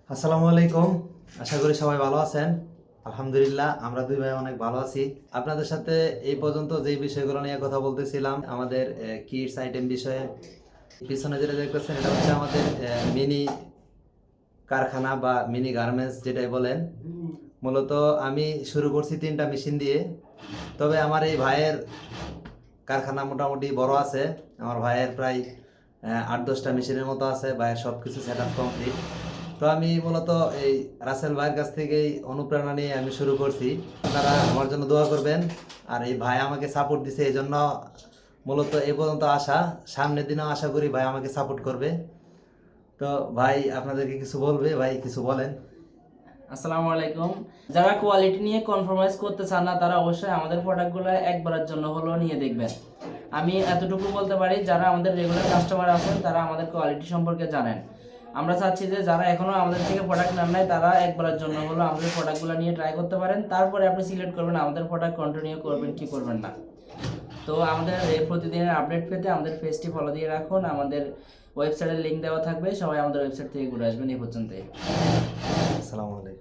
আসসালামু আলাইকুম। আশা করি সবাই ভালো আছেন। আলহামদুলিল্লাহ আমরা দুই ভাই অনেক ভালো আছি। আপনাদের সাথে এই পর্যন্ত যে বিষয়গুলো নিয়ে কথা বলতেছিলাম আমাদের কিডস আইটেম বিষয়ে, পিছনে যেটা দেখতেছেন এটা হচ্ছে আমাদের মিনি কারখানা বা মিনি গার্মেন্টস যেটাই বলেন। মূলত আমি শুরু করছি 3টা মেশিন দিয়ে। তবে আমার এই ভাইয়ের কারখানা মোটামুটি বড় আছে। আমার ভাইয়ের প্রায় 8-10টা মেশিনের মতো আছে। ভাইয়ের সব কিছু সেট আপ কমপ্লিট। তো আমি মূলত এই রাসেল ভাইয়ের কাছ থেকেই অনুপ্রেরণা নিয়ে আমি শুরু করছি। আপনারা আমার জন্য দোয়া করবেন। আর এই ভাই আমাকে সাপোর্ট দিছে, এই জন্য মূলত এ পর্যন্ত আসা। সামনের দিনেও আশা করি ভাই আমাকে সাপোর্ট করবে। তো ভাই আপনাদেরকে কিছু বলবে, ভাই কিছু বলেন। আসসালামু আলাইকুম। যারা কোয়ালিটি নিয়ে কনফার্মাইজ করতে চান না তারা অবশ্যই আমাদের প্রোডাক্টগুলো একবারের জন্য হলেও নিয়ে দেখবেন। আমি এতটুকু বলতে পারি, যারা আমাদের রেগুলার কাস্টমার আছেন তারা আমাদের কোয়ালিটি সম্পর্কে জানেন। আমরা চাচ্ছি যে যারা এখনো আমাদের থেকে প্রোডাক্ট নেন নাই তারা একবারের জন্য হলেও আমাদের প্রোডাক্টগুলো নিয়ে ট্রাই করতে পারেন। তারপরে আপনি সিলেক্ট করবেন আমাদের প্রোডাক্ট কন্টিনিউ করবেন কি করবেন না। তো আমাদের এই প্রতিদিনের আপডেট পেতে আমাদের পেজটি ফলো দিয়ে রাখুন। আমাদের ওয়েবসাইটের লিঙ্ক দেওয়া থাকবে, সবাই আমাদের ওয়েবসাইট থেকে ঘুরে আসবেন। এই পর্যন্তই। আসসালামু আলাইকুম।